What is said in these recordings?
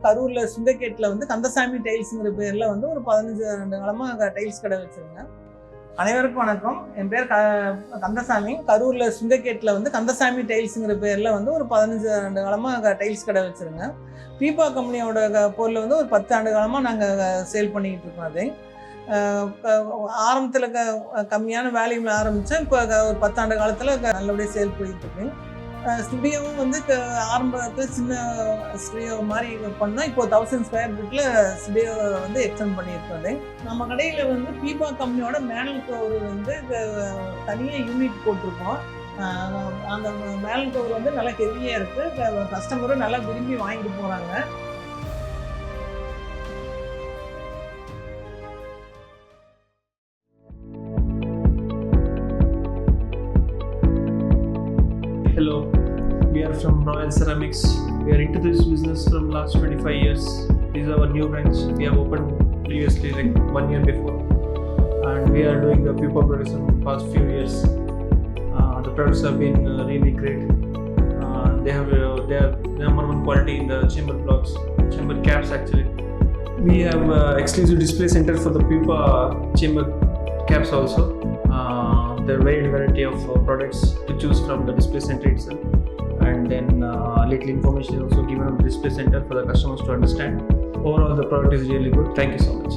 கரூர்ல சுங்கக்கேட்டில் வந்து கந்தசாமி டைல்ஸுங்கிற பேர்ல வந்து ஒரு 15 ஆண்டு காலமாக டைல்ஸ் கடை வச்சிருக்கேன். அனைவருக்கும் வணக்கம். என் பேர் கந்தசாமி. கரூர்ல சுங்கக்கேட்டில் வந்து கந்தசாமி டைல்ஸுங்கிற பேர்ல வந்து ஒரு 15 ஆண்டு காலமாக டைல்ஸ் கடை வச்சிருக்கேன். பீப்பா கம்பெனியோட பொருளை வந்து ஒரு 10 ஆண்டு காலமாக நாங்கள் சேல் பண்ணிக்கிட்டு இருக்கோம். அதை ஆரம்பத்தில் கம்மியான வேல்யூமில் ஆரம்பித்தேன். இப்போ ஒரு 10 ஆண்டு காலத்தில் நல்லபடியாக சேல் போயிட்டு இருக்கேன். ஸ்டுடியோவும் வந்து ஆரம்பத்தில் சின்ன ஸ்டுடியோ மாதிரி பண்ணோம். இப்போ 1000 ஸ்கொயர் ஃபீட்டில் ஸ்டுடியோ வந்து எக்ஸ்டெண்ட் பண்ணியிருக்கோம். நம்ம கடையில் வந்து பீப்பா கம்பெனியோட மேனல் கவர் வந்து தனியாக யூனிட் போட்டிருக்கோம். அந்த மேனல் கவர் வந்து நல்லா ஹெவியாக இருக்குது. கஸ்டமரும் நல்லா விரும்பி வாங்கிட்டு போகிறாங்க. Hello, we are from Royal Ceramics. We are into this business from last 25 years. This is our new branch. We have opened previously like 1 year before, and we are doing the Pippa production in the past few years. The products have been really great. They are number one quality in the chamber blocks, chamber caps actually. We have exclusive display center for the Pippa chamber caps also. There are wide variety of products to choose from the display center itself, and then little information also given on the display center for the customers to understand. Overall the product is really good. Thank you so much.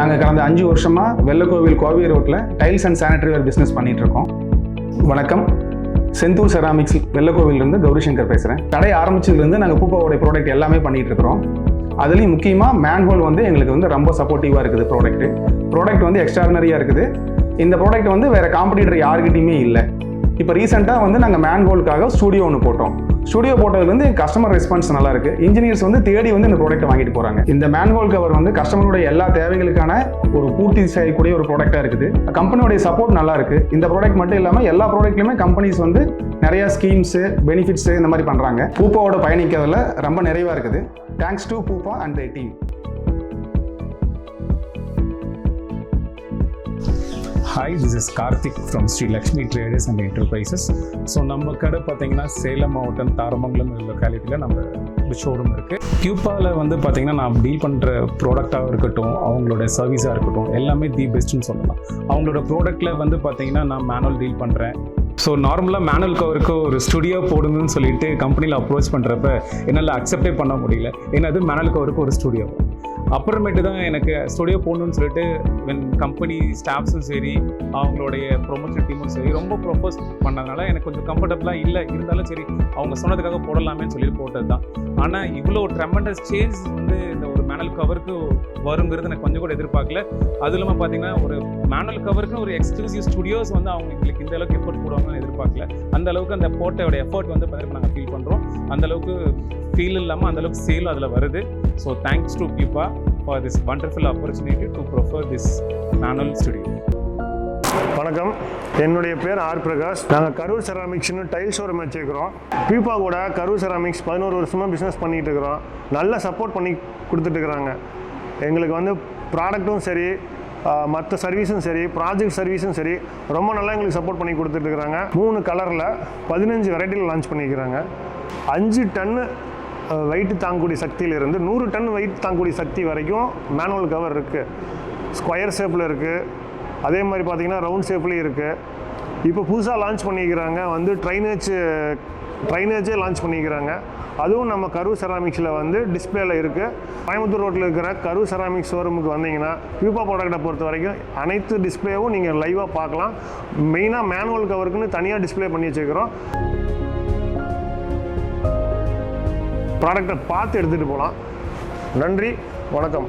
நாங்கள் கடந்த 5 வருஷமாக வெள்ளக்கோவில் கோவை ரோட்டில் tiles and sanitary where business பண்ணிகிட்ருக்கோம். வணக்கம், Senthur ceramics வெள்ளக்கோவிலிருந்து Gowrishankar பேசுகிறேன். கடை ஆரம்பிச்சதுலேருந்து நாங்கள் பூப்பாவோடைய product எல்லாமே பண்ணிகிட்ருக்கிறோம். அதுலேயும் முக்கியமாக மேன்ஹோல் வந்து எங்களுக்கு வந்து ரொம்ப சப்போர்ட்டிவாக இருக்குது. ப்ராடக்ட் வந்து எக்ஸ்ட்ராடினரியாக இருக்குது. இந்த ப்ராடக்ட் வந்து வேறு காம்படிட்டர் யாருக்கிட்டையுமே இல்லை. இப்போ ரீசெண்டாக வந்து நாங்கள் மேன்ஹோலுக்காக ஸ்டுடியோ ஒன்று போட்டோம். ஸ்டுடியோ போட்டதுலேருந்து கஸ்டமர் ரெஸ்பான்ஸ் நல்லா இருக்குது. இன்ஜினியர்ஸ் வந்து தேடி வந்து இந்த ப்ராடக்ட்டை வாங்கிட்டு போகிறாங்க. இந்த மேன்ஹோல் கவர் வந்து கஸ்டமருடைய எல்லா தேவைகளுக்கான ஒரு பூர்த்தி செய்யக்கூடிய ஒரு ப்ராடக்டாக இருக்குது. கம்பெனியோடைய சப்போர்ட் நல்லா இருக்குது. இந்த ப்ராடக்ட் மட்டும் இல்லாமல் எல்லா ப்ராடக்ட்லையுமே கம்பெனிஸ் வந்து நிறையா ஸ்கீம்ஸு பெனிஃபிட்ஸு இந்த மாதிரி பண்ணுறாங்க. பூப்பாவோட பயணிக்கிறதுல ரொம்ப நிறைவாக இருக்குது. Thanks to pupa and the team. Hi, this is Karthik from Sri Lakshmi Traders and Enterprises. So நம்ம கடை பார்த்தீங்கன்னா சேலம் மாவட்டம் தாரமங்கலம் லொக்காலிட்டியில் நம்ம ஷோரூம் இருக்குது. பியூப்பாவில் வந்து பார்த்தீங்கன்னா நான் டீல் பண்ணுற ப்ராடக்டாக இருக்கட்டும், அவங்களோட சர்வீஸாக இருக்கட்டும், எல்லாமே தி பெஸ்ட்டுன்னு சொல்லலாம். அவங்களோட ப்ராடக்ட்டில் வந்து பார்த்தீங்கன்னா நான் மேனுவல் டீல் பண்ணுறேன். ஸோ நார்மலாக மேனுவல் கவருக்கு ஒரு ஸ்டுடியோ போடுங்கன்னு சொல்லிட்டு கம்பெனியில் அப்ரோச் பண்ணுறப்ப என்னால் அக்செப்டே பண்ண முடியல. ஏன்னா அது மேனுவல் கவருக்கு ஒரு ஸ்டுடியோ. அப்புறமேட்டு தான் எனக்கு ஸ்டுடியோ போடணுன்னு சொல்லிட்டு கம்பெனி ஸ்டாஃப்ஸும் சரி, அவங்களுடைய ப்ரொமோஷன் டீமும் சரி ரொம்ப ப்ரொப்போஸ் பண்ணதுனால எனக்கு கொஞ்சம் கம்ஃபர்டபுளாக இல்லை. இருந்தாலும் சரி அவங்க சொன்னதுக்காக போடலாமேன்னு சொல்லி போட்டது தான். ஆனால் இவ்வளோ ட்ரெமெண்டஸ் சேஞ்ச் வந்து இந்த ஒரு மேனுவல் கவருக்கு வருங்கிறது எனக்கு கொஞ்சம் கூட எதிர்பார்க்கல. அது இல்லாமல் பார்த்தீங்கன்னா ஒரு மேனுவல் கவருக்கு ஒரு எக்ஸ்க்ளூசிவ் ஸ்டுடியோஸ் வந்து அவங்க எங்களுக்கு இந்த அளவுக்கு எஃபோர்ட் போடுவாங்கன்னு எதிர்பார்க்கல. அந்த அளவுக்கு அந்த போட்டோட எஃபோர்ட் வந்து பார்த்தீங்கன்னா நாங்கள் ஃபீல் பண்ணுறோம். அந்தளவுக்கு ஃபீல் இல்லாமல் அந்தளவுக்கு சேலும் அதில் வருது. ஸோ தேங்க்ஸ் டு பீப்பா for this wonderful opportunity to prefer this manual studio. வணக்கம், என்னுடைய பேர் ஆர் பிரகாஷ். நாங்கள் கரூர் செராமிக்ஸ்னு டைல் ஷோரூம் வச்சுருக்கிறோம். பீப்பா கூட கரூர் செராமிக்ஸ் 11 வருஷமாக பிஸ்னஸ் பண்ணிகிட்டு இருக்கிறோம். நல்ல சப்போர்ட் பண்ணி கொடுத்துட்ருக்குறாங்க. எங்களுக்கு வந்து ப்ராடக்ட்டும் சரி, மற்ற சர்வீஸும் சரி, ப்ராஜெக்ட் சர்வீஸும் சரி ரொம்ப நல்லா எங்களுக்கு சப்போர்ட் பண்ணி கொடுத்துட்ருக்குறாங்க. 3 கலரில் 15 வெரைட்டியில் லான்ச் பண்ணியிருக்கிறாங்க. 5 டன்னு வெயிட் தாங்கக்கூடிய சக்தியிலிருந்து 100 டன் வெயிட் தாங்கக்கூடிய சக்தி வரைக்கும் மேனுவல் கவர் இருக்குது. ஸ்கொயர் ஷேப்பில் இருக்குது, அதே மாதிரி பார்த்திங்கன்னா ரவுண்ட் ஷேப்லேயும் இருக்குது. இப்போ புதுசாக லான்ச் பண்ணிக்கிறாங்க வந்து ட்ரைனேஜே லான்ச் பண்ணிக்கிறாங்க. அதுவும் நம்ம கரூர் செராமிக்ஸில் வந்து டிஸ்பிளேல இருக்குது. கோயம்புத்தூர் ரோட்டில் இருக்கிற கரூர் செராமிக்ஸ் ஷோரூமுக்கு வந்தீங்கன்னா பீப்பா ப்ராடக்ட்டை பொறுத்த வரைக்கும் அனைத்து டிஸ்பிளேவும் நீங்கள் லைவாக பார்க்கலாம். மெயினாக மேனுவல் கவருக்குன்னு தனியாக டிஸ்பிளே பண்ணி வச்சுக்கிறோம். ப்ராடக்டை பார்த்து எடுத்துகிட்டு போகலாம். நன்றி, வணக்கம்.